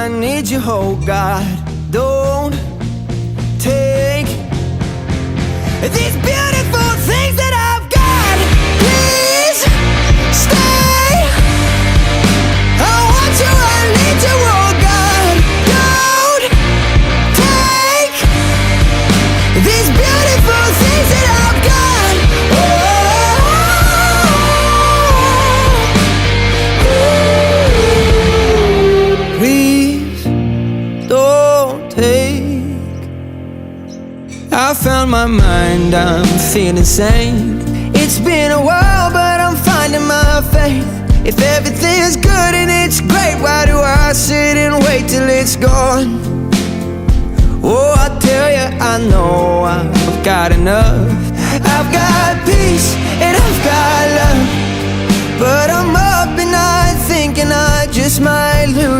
I need you, oh God. Don't take these beautiful things that I've got. Please stay. I want you, I need you, oh God. Don't take these beautiful things that I've got. Please don't take. I found my mind, I'm feeling sane. It's been a while, but I'm finding my faith. If everything's good and it's great, why do I sit and wait till it's gone? Oh, I tell you, I know I've got enough. I've got peace and I've got love, but I'm up and I thinking I just might lose